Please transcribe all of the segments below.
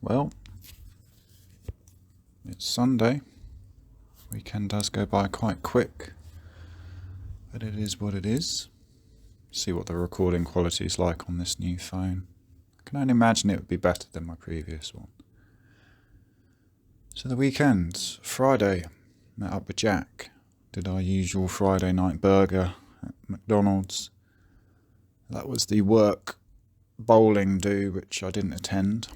Well, it's Sunday. Weekend does go by quite quick, but it is what it is. See what the recording quality is like on this new phone. I can only imagine it would be better than my previous one. So the weekend, Friday, met up with Jack, did our usual Friday night burger at McDonald's. That was the work bowling do, which I didn't attend.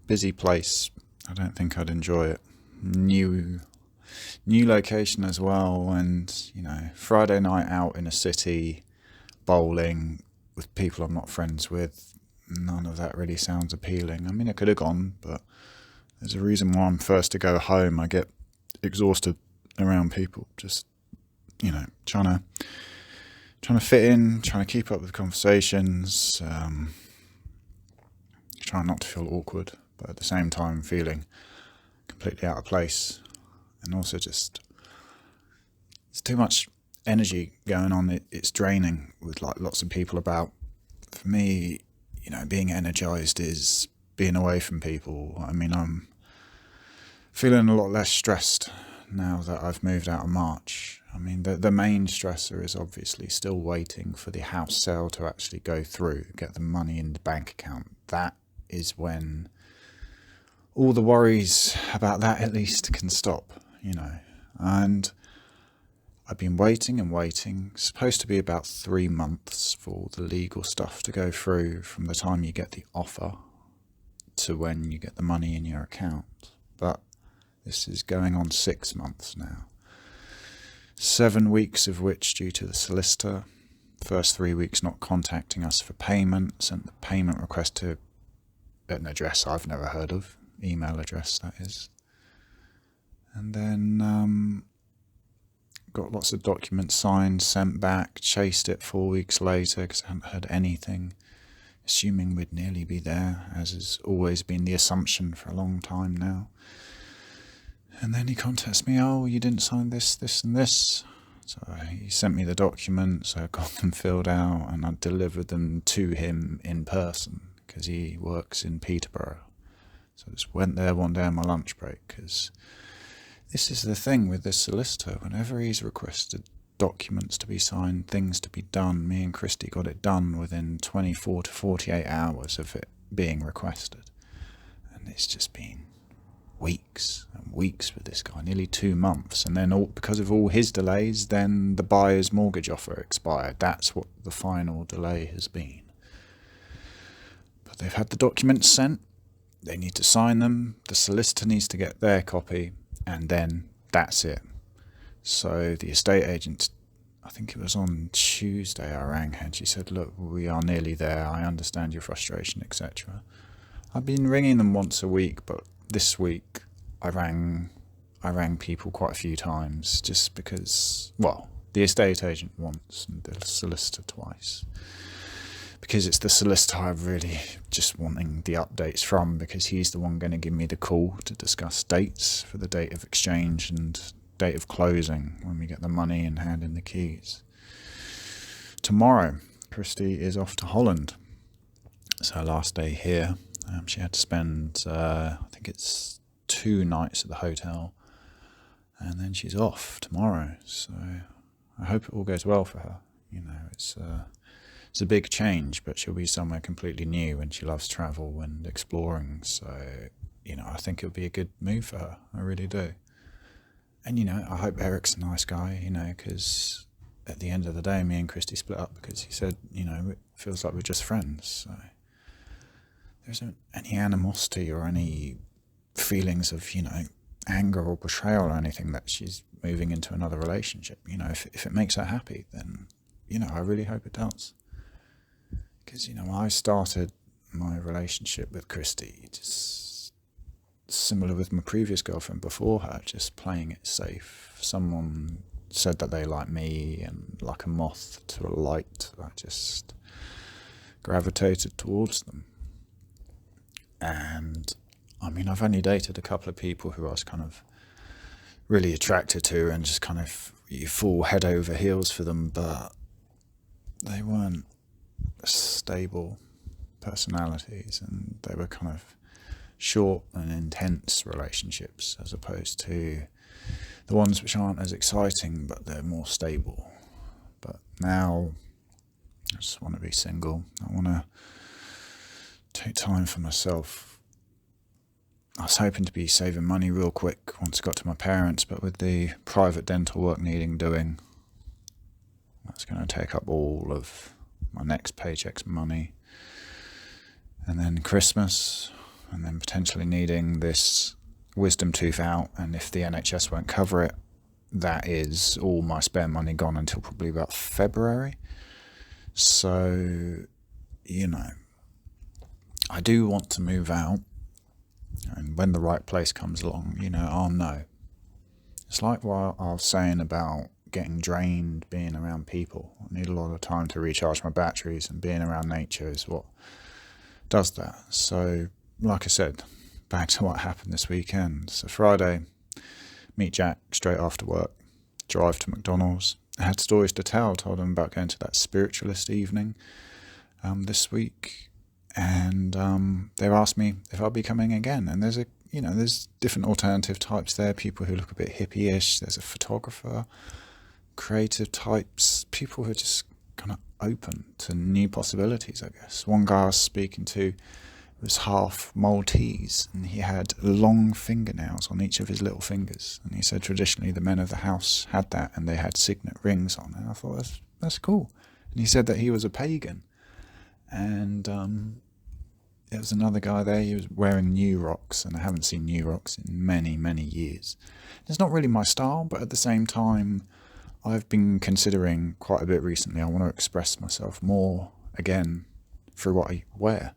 Busy place. I don't think I'd enjoy it. New location as well, and Friday night out in a city, bowling with people I'm not friends with. None of that really sounds appealing. I mean, I could have gone, but there's a reason why I'm first to go home. I get exhausted around people, just trying to fit in, trying to keep up with conversations, trying not to feel awkward, but at the same time feeling completely out of place. And also just, it's too much energy going on. It's draining with lots of people about. For me, being energized is being away from people. I mean, I'm feeling a lot less stressed now that I've moved out of March. I mean, the main stressor is obviously still waiting for the house sale to actually go through, get the money in the bank account. That is when all the worries about that at least can stop, And I've been waiting and waiting. It's supposed to be about 3 months for the legal stuff to go through from the time you get the offer to when you get the money in your account. But this is going on 6 months now. 7 weeks of which due to the solicitor. First 3 weeks not contacting us for payment. Sent the payment request to an address I've never heard of. Email address, that is. And then got lots of documents signed, sent back, chased it 4 weeks later because I hadn't heard anything, assuming we'd nearly be there, as has always been the assumption for a long time now. And then he contacts me, oh, you didn't sign this, this and this. So he sent me the documents, I got them filled out, and I delivered them to him in person because he works in Peterborough. So I just went there one day on my lunch break, because this is the thing with this solicitor. Whenever he's requested documents to be signed, things to be done, me and Christy got it done within 24 to 48 hours of it being requested. And it's just been weeks and weeks with this guy, nearly 2 months. And then because of all his delays, then the buyer's mortgage offer expired. That's what the final delay has been. But they've had the documents sent. They need to sign them. The solicitor needs to get their copy. And then that's it. So the estate agent, I think it was on Tuesday, I rang her and she said, look, we are nearly there. I understand your frustration, etc. I've been ringing them once a week, but this week I rang people quite a few times just because, well, the estate agent once and the solicitor twice. Because it's the solicitor I'm really just wanting the updates from, because he's the one going to give me the call to discuss dates for the date of exchange and date of closing when we get the money and hand in the keys. Tomorrow, Christy is off to Holland. It's her last day here. She had to spend, I think it's 2 nights at the hotel, and then she's off tomorrow. So I hope it all goes well for her. It's a big change, but she'll be somewhere completely new, and she loves travel and exploring. So, I think it'll be a good move for her. I really do. And, I hope Eric's a nice guy, because at the end of the day, me and Christy split up because he said, it feels like we're just friends. So there isn't any animosity or any feelings of, anger or betrayal or anything that she's moving into another relationship. If it makes her happy, then, I really hope it does. Because, I started my relationship with Christy just similar with my previous girlfriend before her, just playing it safe. Someone said that they like me, and like a moth to a light, I just gravitated towards them. And, I've only dated a couple of people who I was kind of really attracted to and just kind of you fall head over heels for them, but they weren't stable personalities, and they were kind of short and intense relationships, as opposed to the ones which aren't as exciting but they're more stable. But now I just want to be single. I want to take time for myself. I was hoping to be saving money real quick once I got to my parents, but with the private dental work needing doing, that's going to take up all of my next paycheck's money. And then Christmas, and then potentially needing this wisdom tooth out, and if the NHS won't cover it, that is all my spare money gone until probably about February. So, I do want to move out, and when the right place comes along, I'll know. It's like what I was saying about getting drained being around people. I need a lot of time to recharge my batteries, and being around nature is what does that. So, like I said, back to what happened this weekend. So Friday, meet Jack straight after work, drive to McDonald's. I had stories to tell, told him about going to that spiritualist evening this week, and they asked me if I'll be coming again. And there's different alternative types there, people who look a bit hippie-ish, there's a photographer, creative types, people who are just kind of open to new possibilities, I guess. One guy I was speaking to was half Maltese, and he had long fingernails on each of his little fingers, and he said traditionally the men of the house had that, and they had signet rings on, and I thought that's cool. And he said that he was a pagan, and there was another guy there, he was wearing New Rocks, and I haven't seen New Rocks in many years. It's not really my style, but at the same time I've been considering quite a bit recently, I want to express myself more again through what I wear.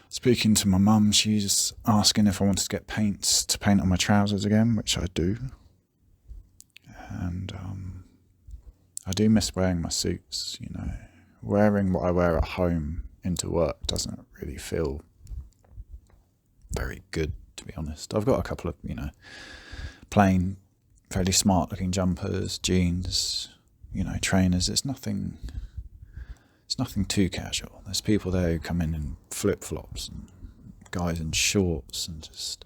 Speaking to my mum, she's asking if I wanted to get paints to paint on my trousers again, which I do. And I do miss wearing my suits, Wearing what I wear at home into work doesn't really feel very good, to be honest. I've got a couple of, plain, fairly smart looking jumpers, jeans, trainers. It's nothing too casual. There's people there who come in flip-flops, and guys in shorts, and just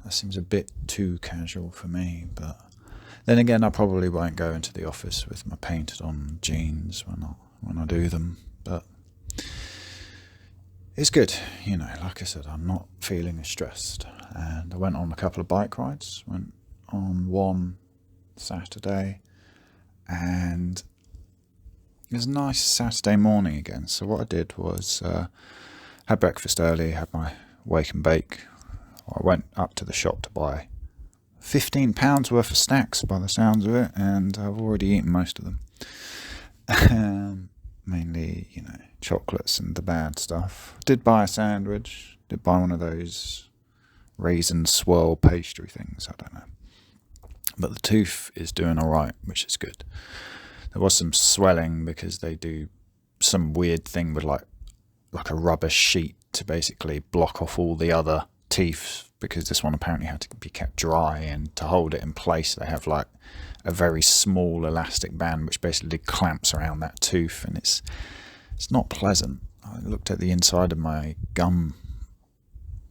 that seems a bit too casual for me. But then again, I probably won't go into the office with my painted on jeans when I do them. But it's good, like I said, I'm not feeling as stressed. And I went on a couple of bike rides. Went on one Saturday, and it was a nice Saturday morning again. So what I did was had breakfast early, had my wake and bake. I went up to the shop to buy £15 worth of snacks by the sounds of it, and I've already eaten most of them. Mainly, chocolates and the bad stuff. Did buy a sandwich, did buy one of those raisin swirl pastry things, I don't know. But the tooth is doing alright, which is good. There was some swelling because they do some weird thing with like a rubber sheet to basically block off all the other teeth, because this one apparently had to be kept dry, and to hold it in place they have like a very small elastic band which basically clamps around that tooth, and it's not pleasant. I looked at the inside of my gum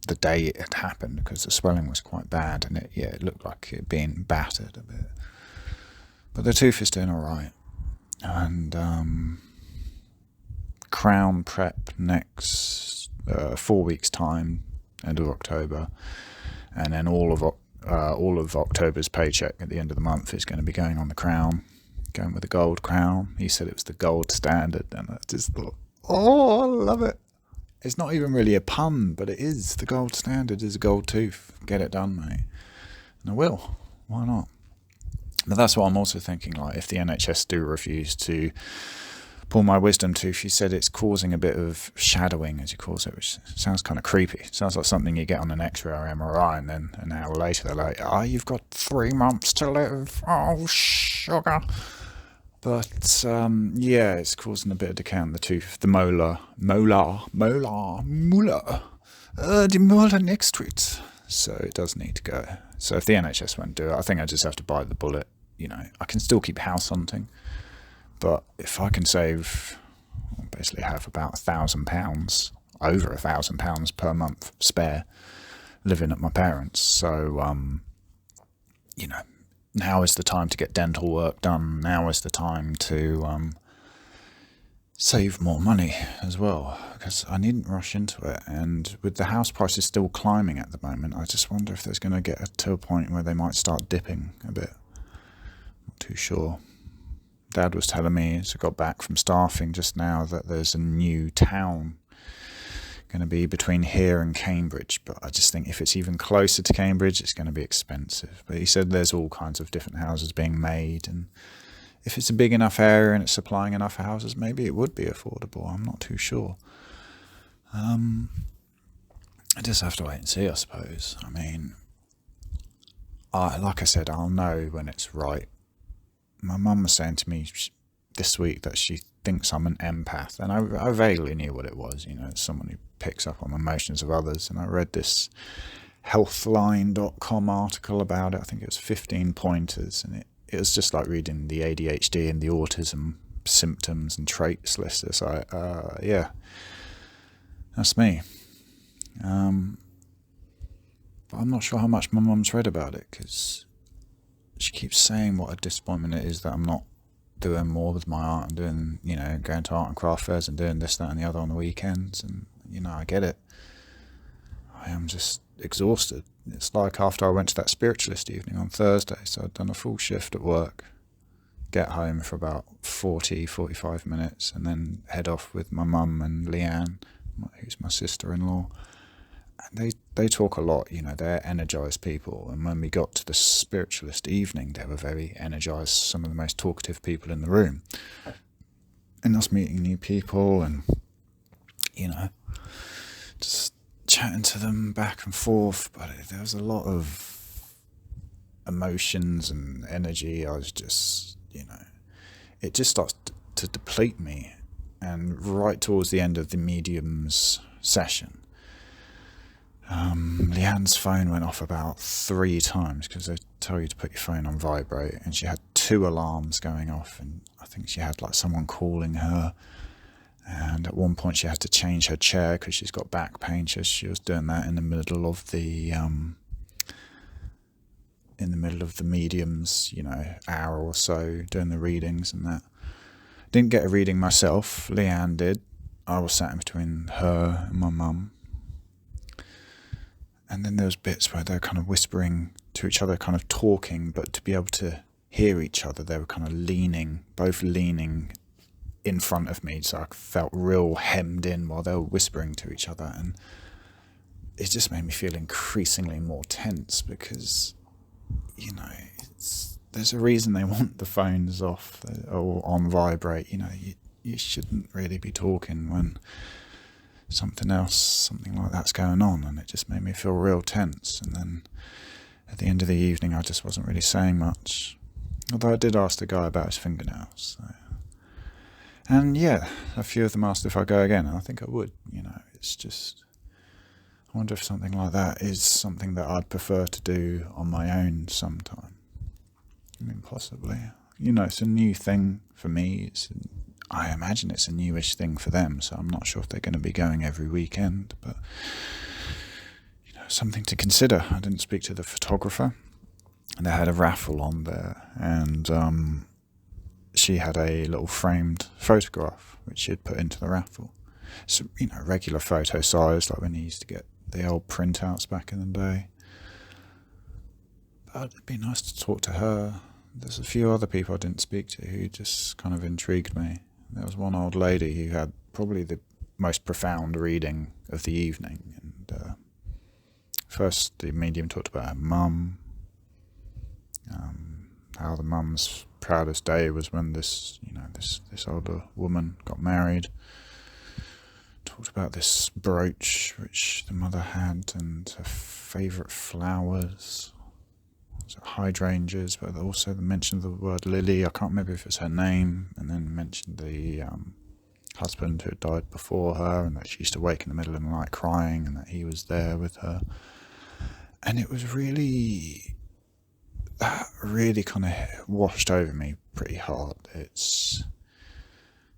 the day it had happened because the swelling was quite bad, and it looked like it being battered a bit. But the tooth is doing alright. And crown prep next 4 weeks time, end of October, and then all of October's paycheck at the end of the month is going to be going on the crown, going with the gold crown. He said it was the gold standard, and I just thought, oh, I love it. It's not even really a pun, but it is. The gold standard is a gold tooth. Get it done, mate. And I will. Why not? But that's what I'm also thinking, like, if the NHS do refuse to pull my wisdom tooth, she said it's causing a bit of shadowing, as he calls it, which sounds kind of creepy. Sounds like something you get on an X-ray or MRI, and then an hour later they're like, oh, you've got 3 months to live. Oh, sugar. But, it's causing a bit of decay on the tooth. The molar. The molar next to it. So it does need to go. So if the NHS won't do it, I think I just have to bite the bullet. I can still keep house hunting. But if I can save basically have about £1,000, over £1,000 per month spare living at my parents'. So, now is the time to get dental work done. Now is the time to save more money as well, because I needn't rush into it. And with the house prices still climbing at the moment, I just wonder if there's going to get to a point where they might start dipping a bit. Not too sure. Dad was telling me as I got back from staffing just now that there's a new town going to be between here and Cambridge, but I just think if it's even closer to Cambridge, it's going to be expensive. But he said there's all kinds of different houses being made, and if it's a big enough area and it's supplying enough houses, maybe it would be affordable. I'm not too sure. I just have to wait and see, I suppose. I mean, like I said, I'll know when it's right. My mum was saying to me this week that she thinks I'm an empath, and I vaguely knew what it was. It's someone who picks up on emotions of others. And I read this healthline.com article about it. I think it was 15 pointers, and it was just like reading the ADHD and the autism symptoms and traits list. It's like, yeah, that's me. But I'm not sure how much my mum's read about it, because she keeps saying what a disappointment it is that I'm not doing more with my art and doing, going to art and craft fairs and doing this, that and the other on the weekends. And, I get it. I am just exhausted. It's like after I went to that spiritualist evening on Thursday, so I'd done a full shift at work, get home for about 45 minutes, and then head off with my mum and Leanne, who's my sister-in-law. And they talk a lot, they're energised people. And when we got to the spiritualist evening, they were very energised, some of the most talkative people in the room. And us meeting new people and, just chatting to them back and forth. But there was a lot of emotions and energy. I was just, it just starts to deplete me. And right towards the end of the medium's session, Leanne's phone went off about 3 times, because they tell you to put your phone on vibrate, and she had 2 alarms going off, and I think she had like someone calling her, and at one point she had to change her chair because she's got back pain. She was doing that in the middle of the medium's hour or so, doing the readings and that. Didn't get a reading myself, Leanne did. I was sat in between her and my mum. And then there was bits where they were kind of whispering to each other, kind of talking, but to be able to hear each other, they were kind of both leaning in front of me. So I felt real hemmed in while they were whispering to each other. And it just made me feel increasingly more tense, because, there's a reason they want the phones off or on vibrate. You shouldn't really be talking when something like that's going on, and it just made me feel real tense. And then at the end of the evening, I just wasn't really saying much, although I did ask the guy about his fingernails. And yeah, a few of them asked if I go again, and I think I would. It's just, I wonder if something like that is something that I'd prefer to do on my own sometime. I mean, possibly. It's a new thing for me. I imagine it's a newish thing for them, so I'm not sure if they're going to be going every weekend, but something to consider. I didn't speak to the photographer, and they had a raffle on there, and she had a little framed photograph which she'd put into the raffle. So, regular photo size, like when you used to get the old printouts back in the day. But it'd be nice to talk to her. There's a few other people I didn't speak to who just kind of intrigued me. There was one old lady who had probably the most profound reading of the evening. And first, the medium talked about her mum, how the mum's proudest day was when this older woman got married. Talked about this brooch which the mother had, and her favourite flowers. Hydrangeas, but also the mention of the word lily. I can't remember if it's her name. And then mentioned the husband who had died before her, and that she used to wake in the middle of the night crying, and that he was there with her. And it was that really kind of washed over me pretty hard. This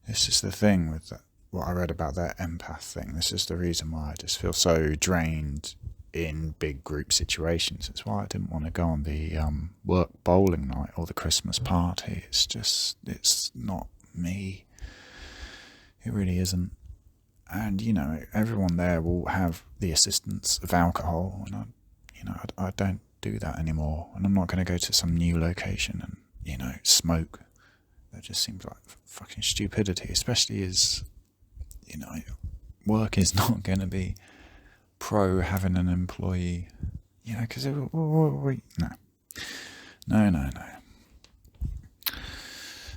is the thing with what I read about that empath thing. This is the reason why I just feel so drained in big group situations. It's why I didn't want to go on the work bowling night or the Christmas party. It's not me. It really isn't. And, everyone there will have the assistance of alcohol, and I don't do that anymore. And I'm not going to go to some new location and, smoke. That just seems like fucking stupidity, especially as, work is not going to be pro having an employee, because no.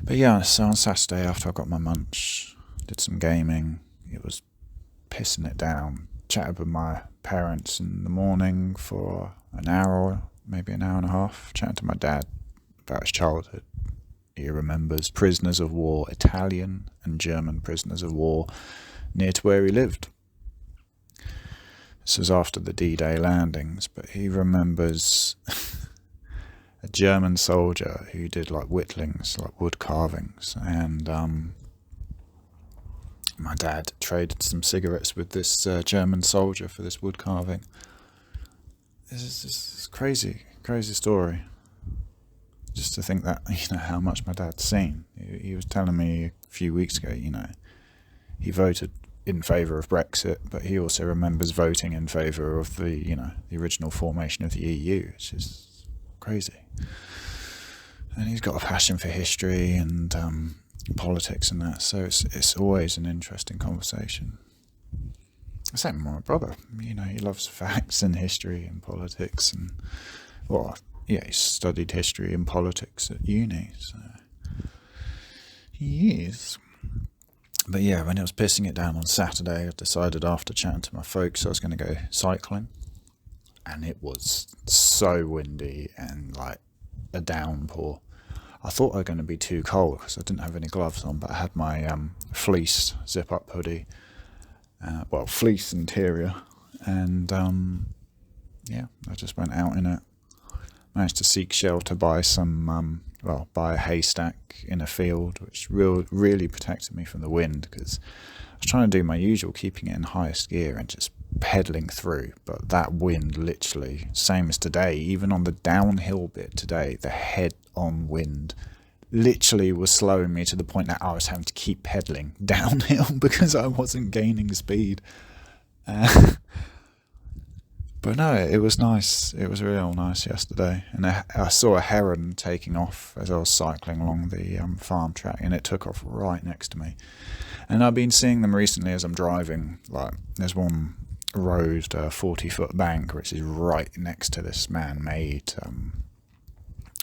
But yeah, so on Saturday after I got my munch, did some gaming. It was pissing it down. Chatted with my parents in the morning for an hour, maybe an hour and a half, chatting to my dad about his childhood. He remembers prisoners of war, Italian and German prisoners of war, near to where he lived. This was after the D-Day landings, but he remembers a German soldier who did like whittlings, like wood carvings, and my dad traded some cigarettes with this German soldier for this wood carving. This is crazy story. Just to think that, how much my dad's seen. He was telling me a few weeks ago, he voted in favour of Brexit, but he also remembers voting in favour of the, the original formation of the EU, which is crazy. And he's got a passion for history and politics and that, so it's always an interesting conversation. Same with my brother. He loves facts and history and politics, and he studied history and politics at uni, so he is. But yeah, when it was pissing it down on Saturday, I decided after chatting to my folks I was going to go cycling, and it was so windy and like a downpour. I thought I was going to be too cold because I didn't have any gloves on, but I had my fleece zip-up hoodie, fleece interior, and I just went out in it. Managed to seek shelter by by a haystack in a field, which really protected me from the wind, because I was trying to do my usual, keeping it in highest gear and just pedaling through. But that wind, literally, same as today, even on the downhill bit today, the head-on wind literally was slowing me to the point that I was having to keep pedaling downhill because I wasn't gaining speed. But no, it was nice. It was real nice yesterday. And I saw a heron taking off as I was cycling along the farm track, and it took off right next to me. And I've been seeing them recently as I'm driving. Like, there's one road, a 40-foot bank, which is right next to this man-made, I'm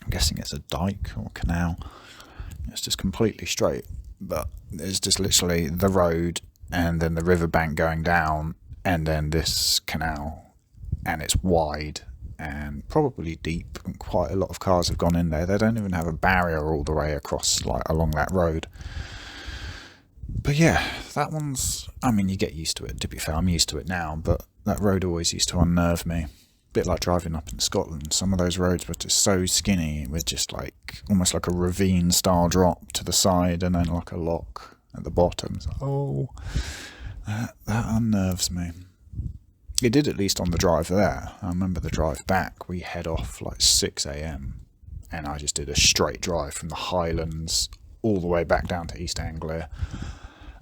guessing it's a dike or canal. It's just completely straight. But it's just literally the road and then the riverbank going down and then this canal. And it's wide and probably deep, and quite a lot of cars have gone in there. They don't even have a barrier all the way across, like along that road. But yeah, that one's, you get used to it. To be fair, I'm used to it now, but that road always used to unnerve me. A bit like driving up in Scotland. Some of those roads were just so skinny, with just like almost like a ravine style drop to the side and then like a lock at the bottom. So, that unnerves me. It did, at least on the drive there. I remember the drive back, we head off like 6 a.m. and I just did a straight drive from the Highlands all the way back down to East Anglia.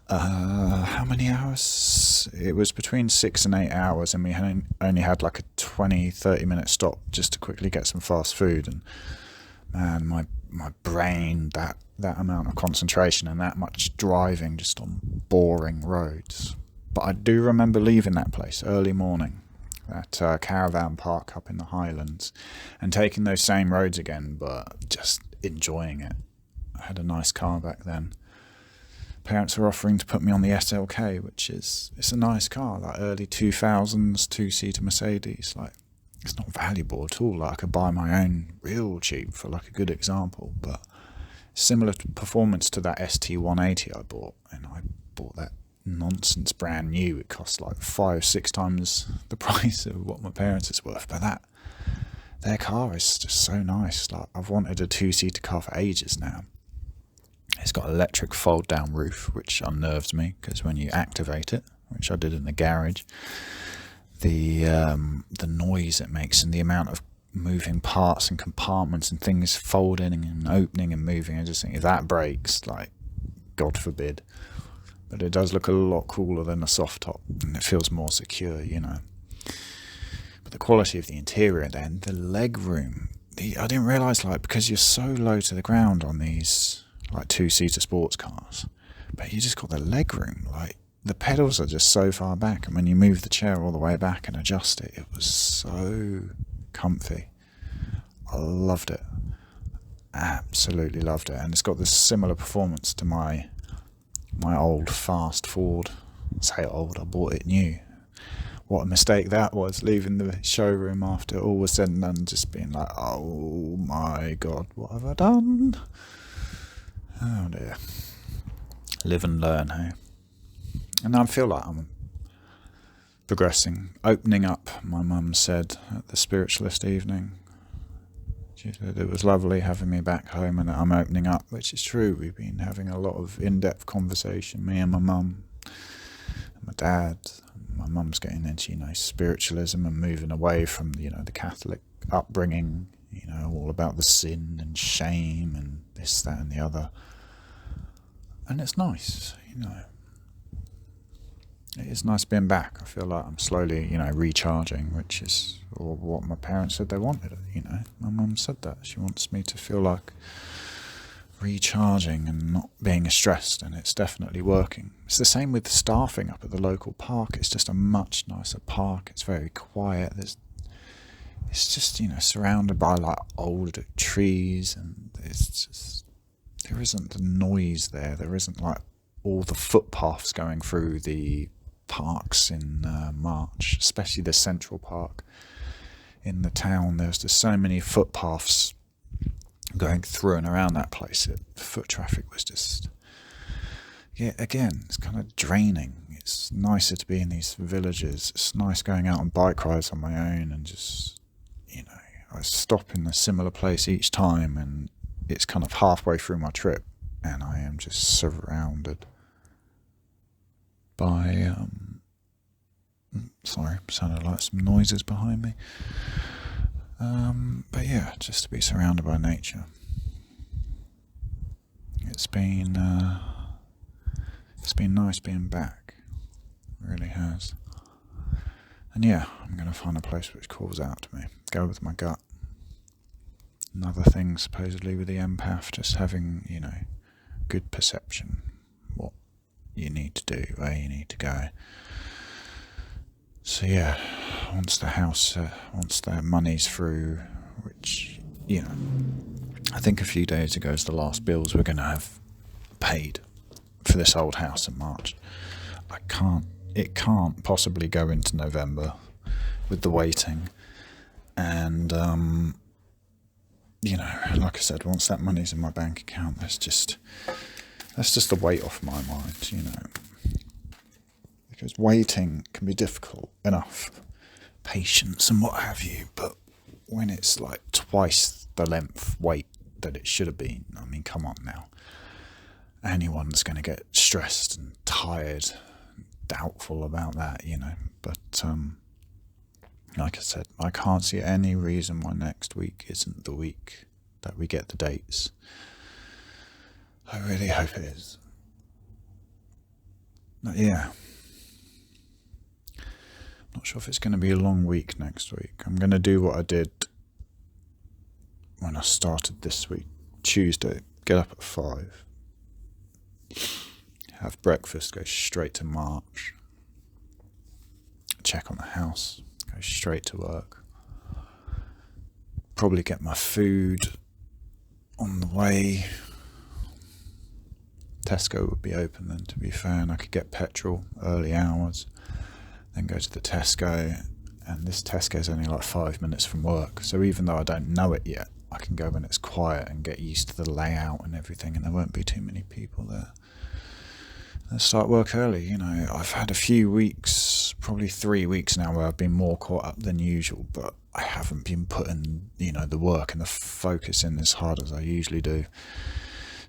How many hours? It was between 6 and 8 hours, and we only had like a 20-30 minute stop just to quickly get some fast food. And man, my brain, that amount of concentration and that much driving just on boring roads. But I do remember leaving that place early morning, that caravan park up in the Highlands, and taking those same roads again, but just enjoying it. I had a nice car back then. Parents were offering to put me on the SLK, it's a nice car, like early 2000s, two-seater Mercedes. Like, it's not valuable at all. Like, I could buy my own real cheap for like a good example, but similar performance to that ST180 I bought, and I bought that nonsense brand new. It cost like 5-6 times the price of what my parents is worth, but their car is just so nice. Like, I've wanted a two-seater car for ages now, It's got an electric fold-down roof, which unnerves me, because when you activate it, which I did in the garage, the noise it makes and the amount of moving parts and compartments and things folding and opening and moving, I just think if that breaks, like, God forbid. But it does look a lot cooler than a soft top, and it feels more secure, you know. But the quality of the interior then, the leg room, I didn't realise, like, because you're so low to the ground on these, like, two-seater sports cars, but you just got the leg room, like, the pedals are just so far back, and when you move the chair all the way back and adjust it, it was so comfy. I loved it. Absolutely loved it. And it's got this similar performance to my old fast Ford. I say old, I bought it new. What a mistake that was, leaving the showroom after all was said and done, just being like, oh my God, what have I done? Oh dear. Live and learn, hey? And I feel like I'm progressing, opening up, my mum said at the spiritualist evening. She said it was lovely having me back home and that I'm opening up, which is true. We've been having a lot of in-depth conversation, me and my mum, and my dad. My mum's getting into, spiritualism and moving away from, the Catholic upbringing, all about the sin and shame and this, that and the other. And it's nice, It is nice being back. I feel like I'm slowly, recharging, which is what my parents said they wanted, My mum said that. She wants me to feel like recharging and not being stressed, and it's definitely working. It's the same with the staffing up at the local park. It's just a much nicer park. It's very quiet. It's just, surrounded by, like, old trees, and it's just, there isn't the noise there. There isn't, like, all the footpaths going through the parks in March, especially the central park in the town. There's just so many footpaths going through and around that place. The foot traffic was just, again, it's kind of draining. It's nicer to be in these villages. It's nice going out on bike rides on my own and just, I stop in a similar place each time, and it's kind of halfway through my trip and I am just surrounded by, sorry, sounded like some noises behind me. But yeah, just to be surrounded by nature. It's been nice being back. It really has. And yeah, I'm going to find a place which calls out to me. Go with my gut. Another thing, supposedly, with the empath, just having, good perception. What you need to do, where you need to go. So yeah, once the money's through, which, I think a few days ago is the last bills we're going to have paid for this old house in March. It can't possibly go into November with the waiting. And, like I said, once that money's in my bank account, that's just the weight off my mind, Because waiting can be difficult enough, patience and what have you, but when it's like twice the length wait that it should have been, I mean, come on now. Anyone's going to get stressed and tired, and doubtful about that, But, like I said, I can't see any reason why next week isn't the week that we get the dates. I really hope it is. But yeah. Not sure if it's going to be a long week next week. I'm going to do what I did when I started this week. Tuesday, get up at 5. Have breakfast, go straight to March. Check on the house, go straight to work. Probably get my food on the way. Tesco would be open then, to be fair, and I could get petrol early hours. Then go to the Tesco, and this Tesco's only like 5 minutes from work, so even though I don't know it yet, I can go when it's quiet and get used to the layout and everything, and there won't be too many people there. And start work early, I've had a few weeks, probably 3 weeks now, where I've been more caught up than usual, but I haven't been putting, the work and the focus in as hard as I usually do.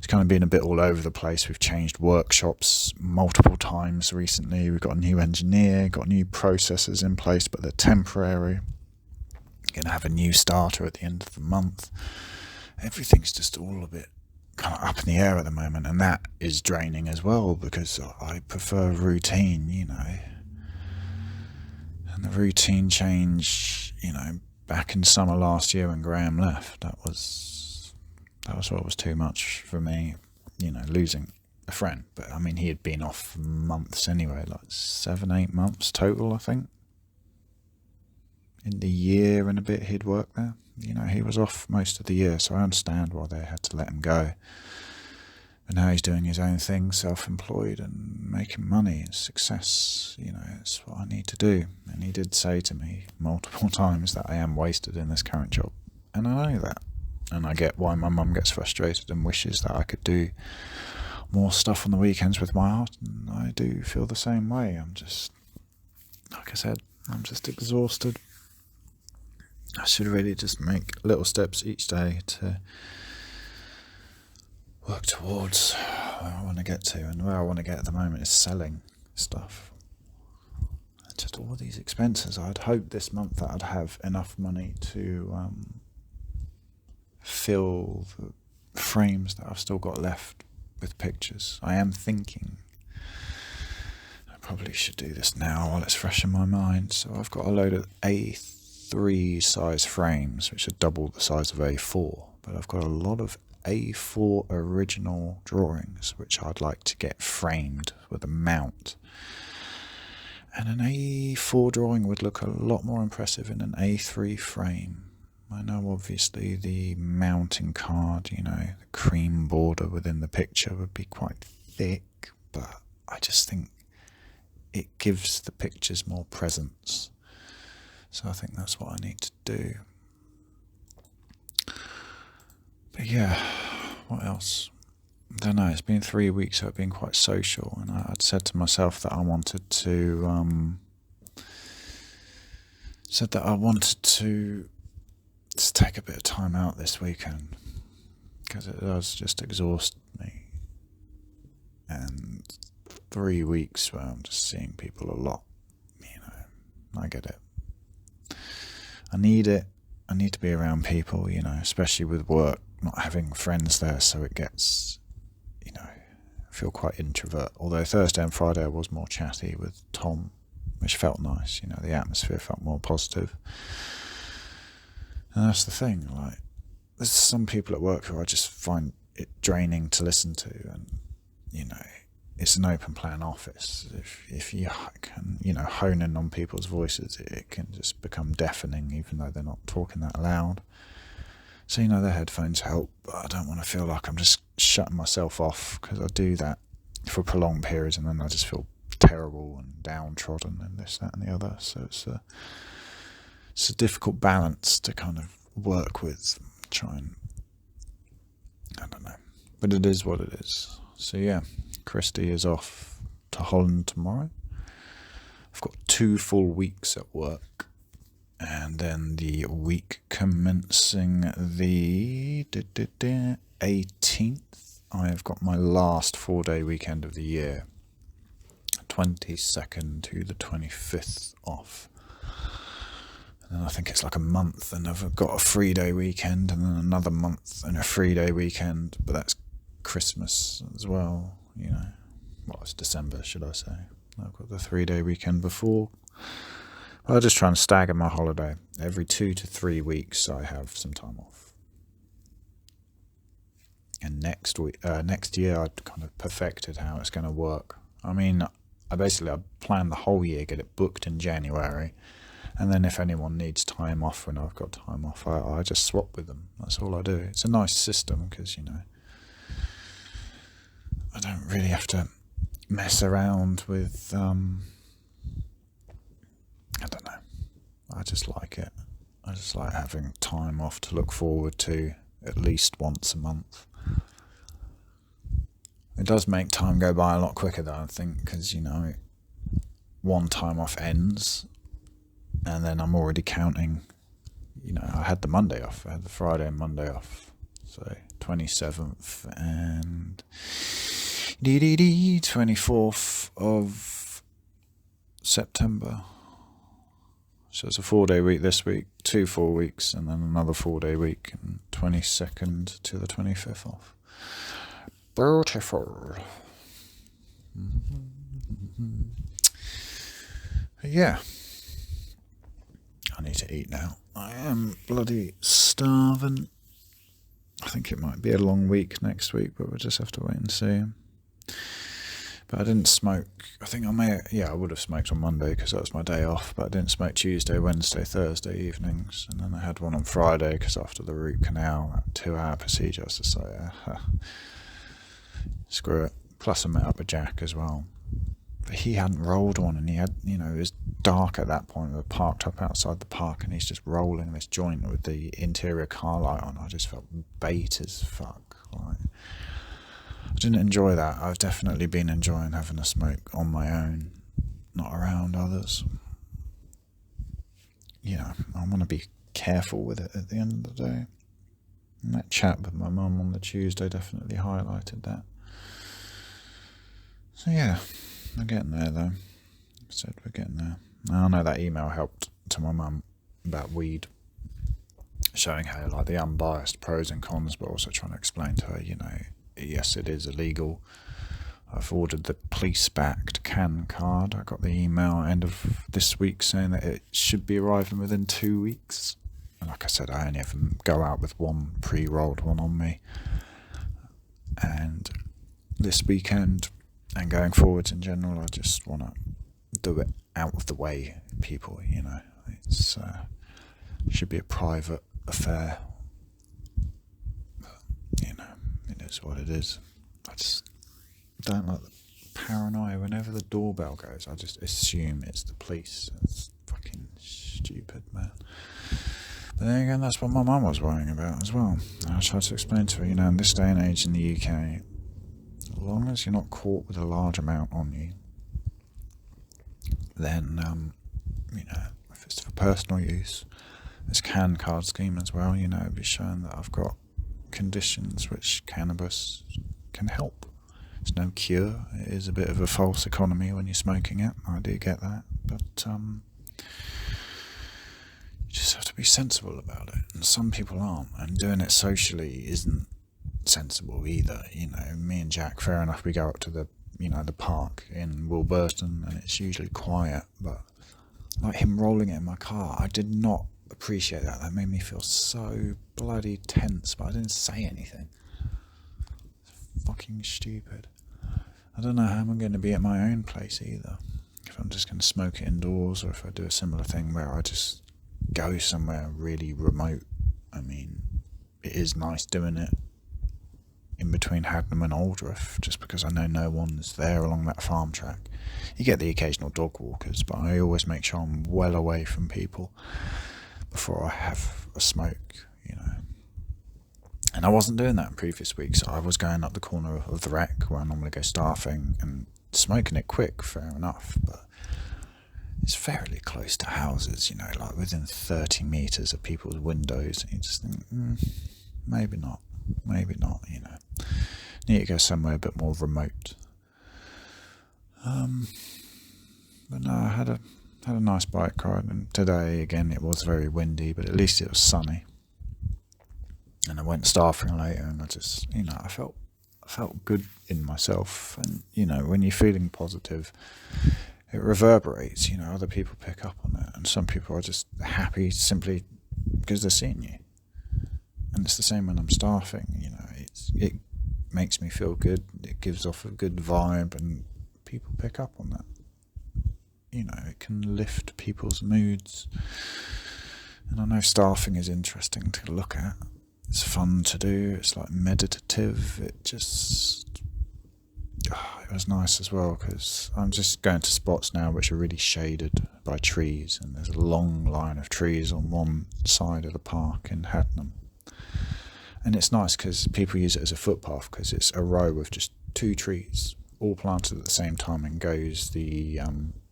it's kind of been a bit all over the place. We've changed workshops multiple times recently. We've got a new engineer, got new processes in place, but they're temporary. Going to have a new starter at the end of the month. Everything's just all a bit kind of up in the air at the moment, and that is draining as well, because I prefer routine, and the routine change, back in summer last year when Graham left, that was what was too much for me, losing a friend. But I mean, he had been off for months anyway, like 7-8 months total, I think. In the year and a bit he'd worked there, he was off most of the year, so I understand why they had to let him go. But now he's doing his own thing, self-employed and making money and success. It's what I need to do. And he did say to me multiple times that I am wasted in this current job. And I know that. And I get why my mum gets frustrated and wishes that I could do more stuff on the weekends with my art. And I do feel the same way. I'm just, like I said, I'm just exhausted. I should really just make little steps each day to work towards where I want to get to. And where I want to get at the moment is selling stuff. Just all these expenses. I'd hoped this month that I'd have enough money to fill the frames that I've still got left with pictures. I am thinking I probably should do this now while it's fresh in my mind. So I've got a load of A3 size frames, which are double the size of A4, but I've got a lot of A4 original drawings which I'd like to get framed with a mount. And an A4 drawing would look a lot more impressive in an A3 frame. I know obviously the mounting card, the cream border within the picture would be quite thick, but I just think it gives the pictures more presence. So I think that's what I need to do. But yeah, what else? I don't know, it's been 3 weeks, so I've been quite social, and I'd said to myself that I wanted to just take a bit of time out this weekend, because it does just exhaust me. And 3 weeks where I'm just seeing people a lot, I get it. I need it. I need to be around people, especially with work, not having friends there, so it gets, I feel quite introvert. Although Thursday and Friday I was more chatty with Tom, which felt nice, the atmosphere felt more positive. And that's the thing, there's some people at work who I just find it draining to listen to, and, it's an open plan office. If you can, hone in on people's voices, it can just become deafening, even though they're not talking that loud. So, the headphones help, but I don't want to feel like I'm just shutting myself off, because I do that for prolonged periods and then I just feel terrible and downtrodden and this, that and the other. So it's a difficult balance to kind of work with, try and, I don't know. But it is what it is. So yeah, Christy is off to Holland tomorrow. I've got 2 full weeks at work. And then the week commencing the 18th, I have got my last 4-day weekend of the year. 22nd to the 25th off. And then I think it's like a month, and I've got a 3-day weekend, and then another month and a 3-day weekend, but that's Christmas as well, Well, it's December, should I say. I've got the 3-day weekend before. I just try and stagger my holiday. Every 2 to 3 weeks I have some time off. And next year I'd kind of perfected how it's going to work. I mean, I plan the whole year, get it booked in January, and then if anyone needs time off when I've got time off, I just swap with them. That's all I do. It's a nice system because, I don't really have to mess around with, I don't know. I just like it. I just like having time off to look forward to at least once a month. It does make time go by a lot quicker though, I think, because, one time off ends and then I'm already counting, I had the Monday off, I had the Friday and Monday off. So 27th and 24th of September. So it's a 4-day week this week, 2 4 weeks, and then another 4-day week, and 22nd to the 25th off. Beautiful. Yeah. I need to eat now. I am bloody starving. I think it might be a long week next week, but we'll just have to wait and see. But I didn't smoke. I think I would have smoked on Monday because that was my day off, but I didn't smoke Tuesday, Wednesday, Thursday evenings, and then I had one on Friday because after the root canal, that 2-hour procedure, I was just like, screw it. Plus I met up with Jack as well. But he hadn't rolled one, and he had, it was dark at that point. We were parked up outside the park, and he's just rolling this joint with the interior car light on. I just felt bait as fuck. Like, I didn't enjoy that. I've definitely been enjoying having a smoke on my own, not around others. I want to be careful with it at the end of the day. And that chat with my mum on the Tuesday definitely highlighted that. So yeah, we're getting there though. I said we're getting there. I know that email helped to my mum about weed, showing her like the unbiased pros and cons, but also trying to explain to her, yes, it is illegal. I've ordered the police-backed CAN card. I got the email end of this week saying that it should be arriving within 2 weeks. And like I said, I only ever go out with one pre-rolled one on me. And this weekend and going forwards in general, I just want to do it out of the way, people, It's should be a private affair. It is what it is. I just don't like the paranoia. Whenever the doorbell goes, I just assume it's the police. It's fucking stupid, man. But then again, that's what my mum was worrying about as well. And I tried to explain to her, in this day and age in the UK, as long as you're not caught with a large amount on you, then, if it's for personal use, this CAN card scheme as well, it'd be showing that I've got conditions which cannabis can help. It's no cure. It is a bit of a false economy when you're smoking it. I do get that, but you just have to be sensible about it. And some people aren't, and doing it socially isn't sensible either. Me and Jack, fair enough, we go up to the the park in Wilburton, and it's usually quiet, but like him rolling it in my car, I did not appreciate that. That made me feel so bloody tense, but I didn't say anything. It's fucking stupid. I don't know how I'm going to be at my own place either. If I'm just going to smoke it indoors, or if I do a similar thing where I just go somewhere really remote. I mean, it is nice doing it in between Hadnam and Aldworth, just because I know no one's there along that farm track. You get the occasional dog walkers, but I always make sure I'm well away from people before I have a smoke, And I wasn't doing that in previous weeks. So I was going up the corner of the wreck where I normally go staffing and smoking it quick, fair enough, but it's fairly close to houses, like within 30 metres of people's windows, and you just think, maybe not, Need to go somewhere a bit more remote. But no, I had a nice bike ride, and today again it was very windy, but at least it was sunny. And I went staffing later, and I just, I felt good in myself. And when you're feeling positive, it reverberates. Other people pick up on it, and some people are just happy simply because they're seeing you. And it's the same when I'm staffing. It makes me feel good. It gives off a good vibe, and people pick up on that. It can lift people's moods. And I know staffing is interesting to look at. It's fun to do. It's like meditative. It was nice as well, because I'm just going to spots now which are really shaded by trees, and there's a long line of trees on one side of the park in Hadnam. And it's nice because people use it as a footpath, because it's a row of just 2 trees all planted at the same time, and goes the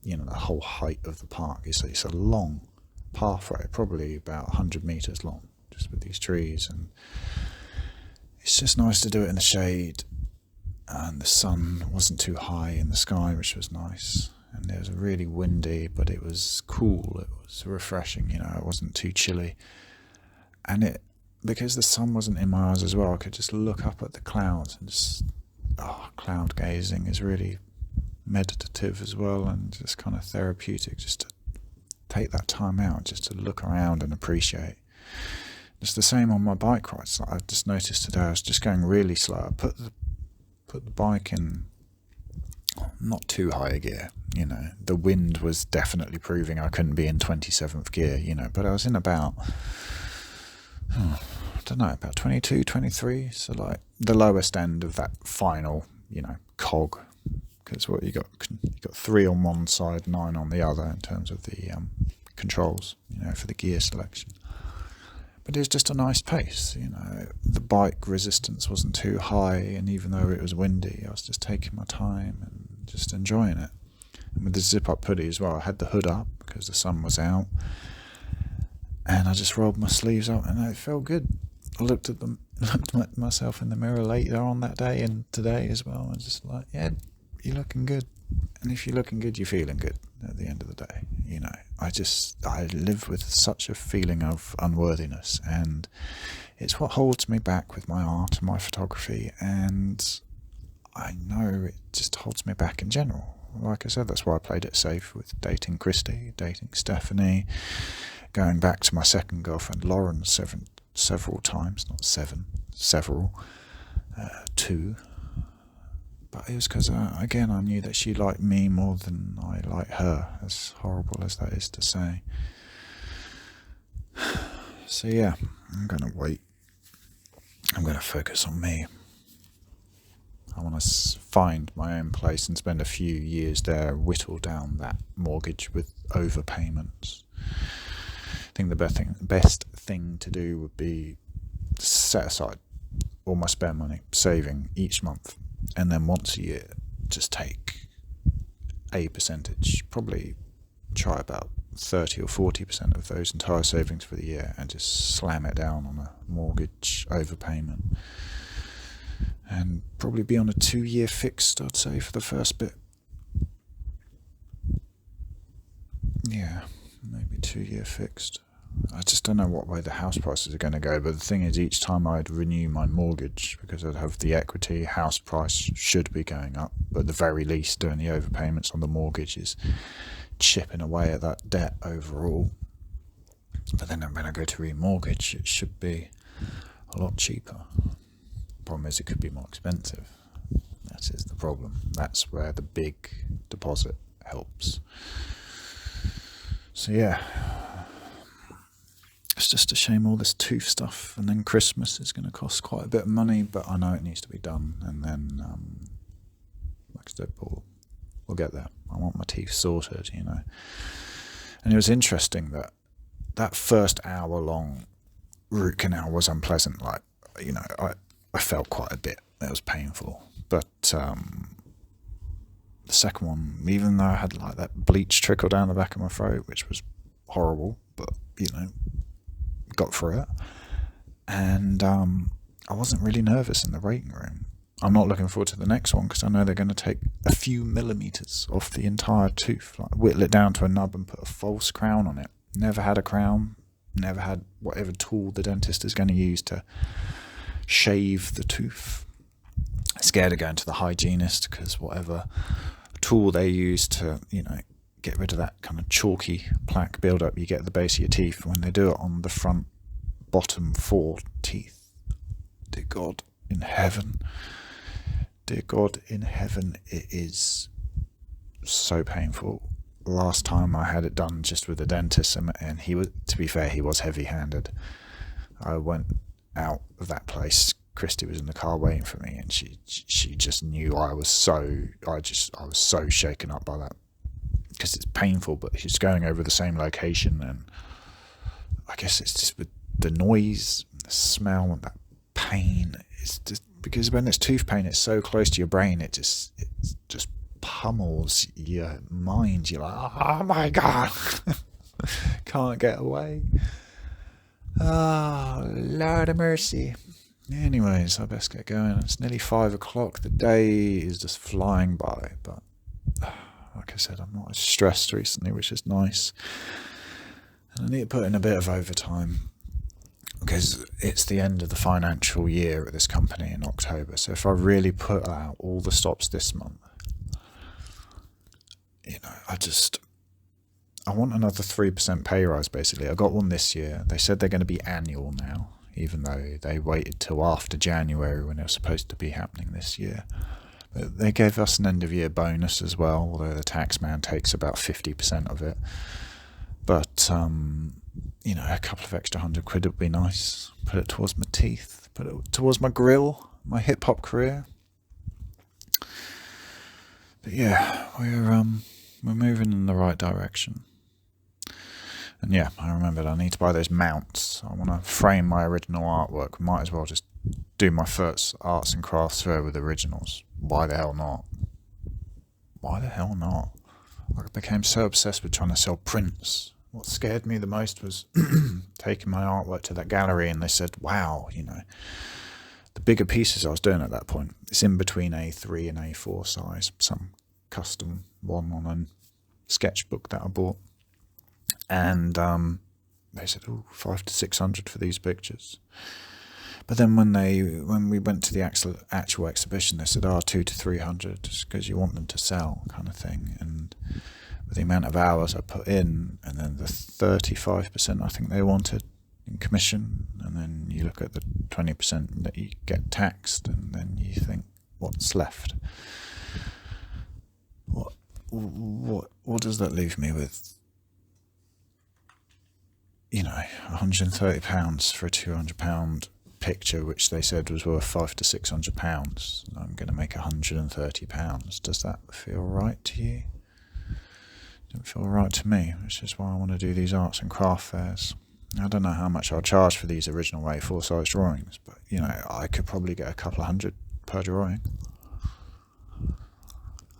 the whole height of the park. It's a long pathway, probably about 100 metres long, just with these trees, and it's just nice to do it in the shade, and the sun wasn't too high in the sky, which was nice. And it was really windy, but it was cool. It was refreshing, it wasn't too chilly. And because the sun wasn't in my eyes as well, I could just look up at the clouds and just, cloud gazing is really meditative as well, and just kind of therapeutic, just to take that time out, just to look around and appreciate. It's the same on my bike rides. Like I've just noticed today, I was just going really slow. I put the bike in not too high a gear, The wind was definitely proving I couldn't be in 27th gear, but I was in about, about 22, 23, so like the lowest end of that final, cog. Because what you got 3 on one side, 9 on the other in terms of the controls, for the gear selection. But it was just a nice pace, The bike resistance wasn't too high, and even though it was windy, I was just taking my time and just enjoying it. And with the zip-up hoodie as well, I had the hood up because the sun was out, and I just rolled my sleeves up, and it felt good. I looked at myself in the mirror later on that day and today as well, and just like, yeah, you're looking good. And if you're looking good, you're feeling good at the end of the day. I live with such a feeling of unworthiness, and it's what holds me back with my art and my photography, and I know it just holds me back in general. Like I said, that's why I played it safe with dating Christy, dating Stephanie, going back to my second girlfriend Lauren several times, not 7, several, 2. But it was because, again, I knew that she liked me more than I liked her, as horrible as that is to say. So yeah, I'm going to wait. I'm going to focus on me. I want to find my own place and spend a few years there, whittle down that mortgage with overpayments. I think the best thing to do would be set aside all my spare money, saving each month. And then once a year, just take a percentage, probably try about 30 or 40% of those entire savings for the year, and just slam it down on a mortgage overpayment. And probably be on a 2-year fixed, I'd say, for the first bit. Yeah, maybe 2-year fixed. I just don't know what way the house prices are going to go, but the thing is, each time I'd renew my mortgage, because I'd have the equity, house price should be going up, but at the very least doing the overpayments on the mortgage is chipping away at that debt overall. But then when I go to remortgage, it should be a lot cheaper. Problem is, it could be more expensive. That is the problem. That's where the big deposit helps. So yeah, it's just a shame all this tooth stuff, and then Christmas is going to cost quite a bit of money, but I know it needs to be done, and then like I said, we'll get there. I want my teeth sorted, And it was interesting that first hour-long root canal was unpleasant. Like, I felt quite a bit. It was painful, but the second one, even though I had like that bleach trickle down the back of my throat, which was horrible, but got through it, and I wasn't really nervous in the waiting room. I'm not looking forward to the next one because I know they're going to take a few millimeters off the entire tooth, like whittle it down to a nub and put a false crown on it. Never had a crown, never had whatever tool the dentist is going to use to shave the tooth. Scared of going to the hygienist because whatever tool they use to, get rid of that kind of chalky plaque build-up you get at the base of your teeth, when they do it on the front bottom 4 teeth, dear God in heaven, it is so painful. Last time I had it done just with a dentist, and he was, to be fair, he was heavy-handed. I went out of that place, Christy was in the car waiting for me, and she just knew I was so shaken up by that. Because it's painful, but he's going over the same location, and I guess it's just with the noise, the smell, and that pain. It's just because when it's tooth pain, it's so close to your brain, it just pummels your mind. You're like, oh my God, can't get away. Oh, Lord of mercy. Anyways, I best get going. It's nearly 5 o'clock. The day is just flying by, but like I said, I'm not as stressed recently, which is nice. And I need to put in a bit of overtime because it's the end of the financial year at this company in October. So if I really put out all the stops this month, I want another 3% pay rise, basically. I got one this year. They said they're going to be annual now, even though they waited till after January when it was supposed to be happening this year. But they gave us an end-of-year bonus as well, although the tax man takes about 50% of it. But, a couple of extra £100 would be nice. Put it towards my teeth, put it towards my grill, my hip-hop career. But yeah, we're moving in the right direction. And yeah, I remembered I need to buy those mounts. I want to frame my original artwork. Might as well just do my first arts and crafts fair with originals. Why the hell not? Why the hell not? I became so obsessed with trying to sell prints. What scared me the most was taking my artwork to that gallery and they said, wow, the bigger pieces I was doing at that point, it's in between A3 and A4 size, some custom one on a sketchbook that I bought. And they said, 500 to 600 for these pictures. But then when we went to the actual exhibition, they said, 200 to 300 just because you want them to sell, kind of thing. And with the amount of hours I put in, and then the 35% I think they wanted in commission, and then you look at the 20% that you get taxed, and then you think, what's left? What does that leave me with? £130 for a £200 picture, which they said was worth £500 to £600. I'm going to make £130. Does that feel right to you? Doesn't feel right to me, which is why I want to do these arts and craft fairs. I don't know how much I'll charge for these original A4 size drawings, but I could probably get a couple of hundred per drawing.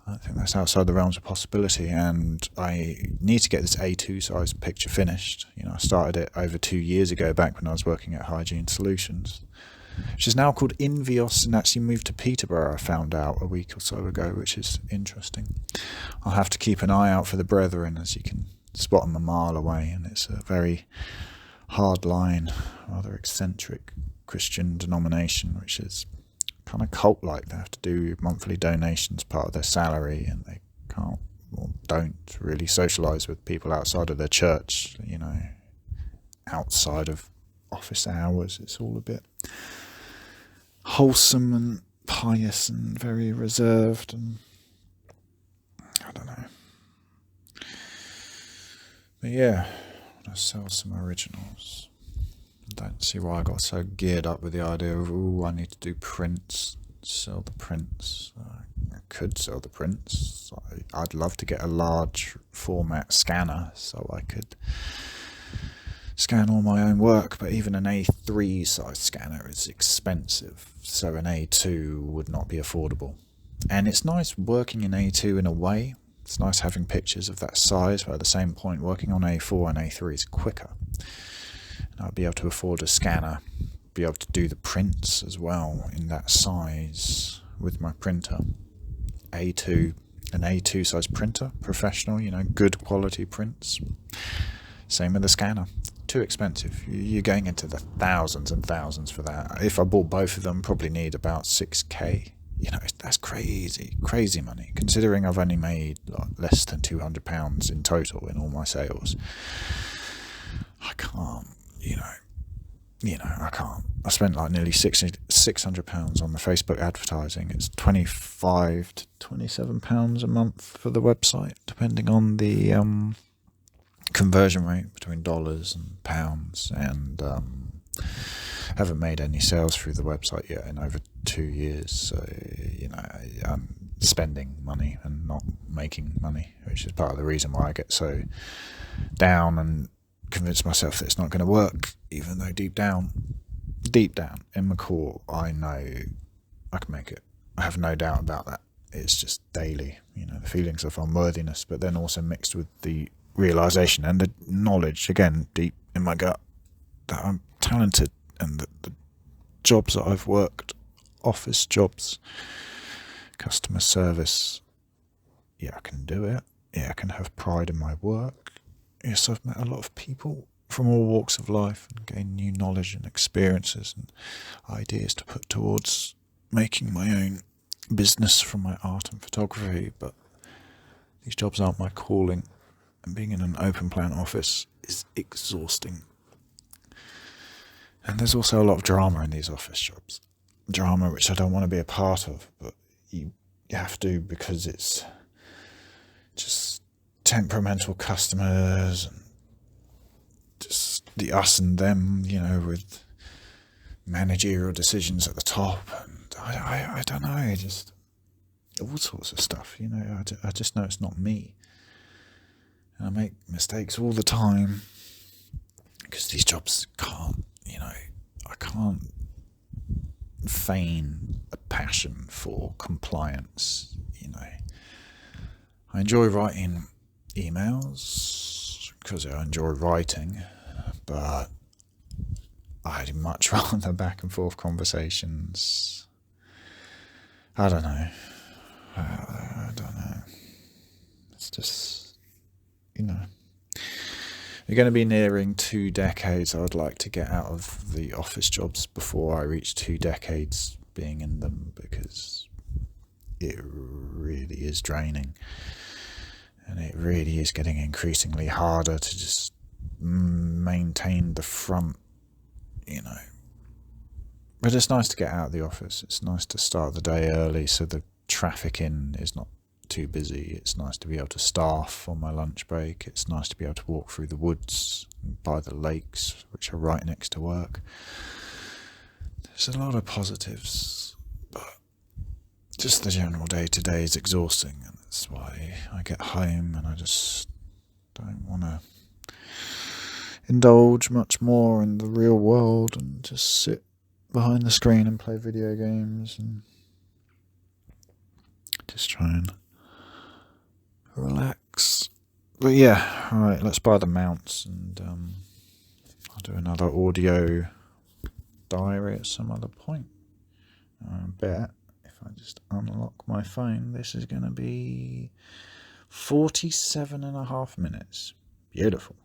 I think that's outside the realms of possibility, and I need to get this A2 size picture finished. I started it over 2 years ago, back when I was working at Hygiene Solutions, which is now called Invios, and actually moved to Peterborough, I found out a week or so ago, which is interesting. I'll have to keep an eye out for the Brethren, as you can spot them a mile away, and it's a very hard-line, rather eccentric Christian denomination, which is kind of cult-like. They have to do monthly donations, part of their salary, and they can't or don't really socialise with people outside of their church, outside of office hours. It's all a bit wholesome and pious and very reserved, and I don't know. But yeah, I want to sell some originals. I don't see why I got so geared up with the idea of, I need to do prints, sell the prints. I could sell the prints. I'd love to get a large format scanner so I could scan all my own work, but even an A3 size scanner is expensive, so an A2 would not be affordable. And it's nice working in A2 in a way. It's nice having pictures of that size, but at the same point, working on A4 and A3 is quicker. And I'd be able to afford a scanner, be able to do the prints as well in that size with my printer. An A2 size printer, professional, good quality prints. Same with the scanner. Too expensive. You're going into the thousands and thousands for that. If I bought both of them, probably need about 6k. That's crazy money, considering I've only made less than £200 in total in all my sales. I can't, I can't. I spent nearly £600 on the Facebook advertising. It's £25 to £27 a month for the website, depending on the conversion rate between dollars and pounds, and haven't made any sales through the website yet in over 2 years, so I'm spending money and not making money, which is part of the reason why I get so down and convince myself that it's not going to work, even though deep down in my core I know I can make it. I have no doubt about that. It's just daily, the feelings of unworthiness, but then also mixed with the realisation and the knowledge, again, deep in my gut, that I'm talented and that the jobs that I've worked, office jobs, customer service, yeah, I can do it. Yeah, I can have pride in my work. Yes, I've met a lot of people from all walks of life and gained new knowledge and experiences and ideas to put towards making my own business from my art and photography, but these jobs aren't my calling, and being in an open plan office is exhausting. And there's also a lot of drama in these office jobs. Drama which I don't want to be a part of, but you have to, because it's just temperamental customers and just the us and them, with managerial decisions at the top, and I don't know, just all sorts of stuff, I just know it's not me. And I make mistakes all the time because these jobs can't, I can't feign a passion for compliance, I enjoy writing emails because I enjoy writing, but I'd much rather back and forth conversations. I don't know. I don't know. It's just, we're going to be nearing 2 decades. I would like to get out of the office jobs before I reach 2 decades being in them, because it really is draining. And it really is getting increasingly harder to just maintain the front, But it's nice to get out of the office. It's nice to start the day early so the traffic in is not too busy. It's nice to be able to staff on my lunch break. It's nice to be able to walk through the woods by the lakes, which are right next to work. There's a lot of positives, but just the general day-to-day is exhausting, and that's why I get home and I just don't want to indulge much more in the real world and just sit behind the screen and play video games and just try and relax. But yeah, alright, let's buy the mounts, and I'll do another audio diary at some other point. I bet if I just unlock my phone, this is going to be 47.5 minutes. Beautiful.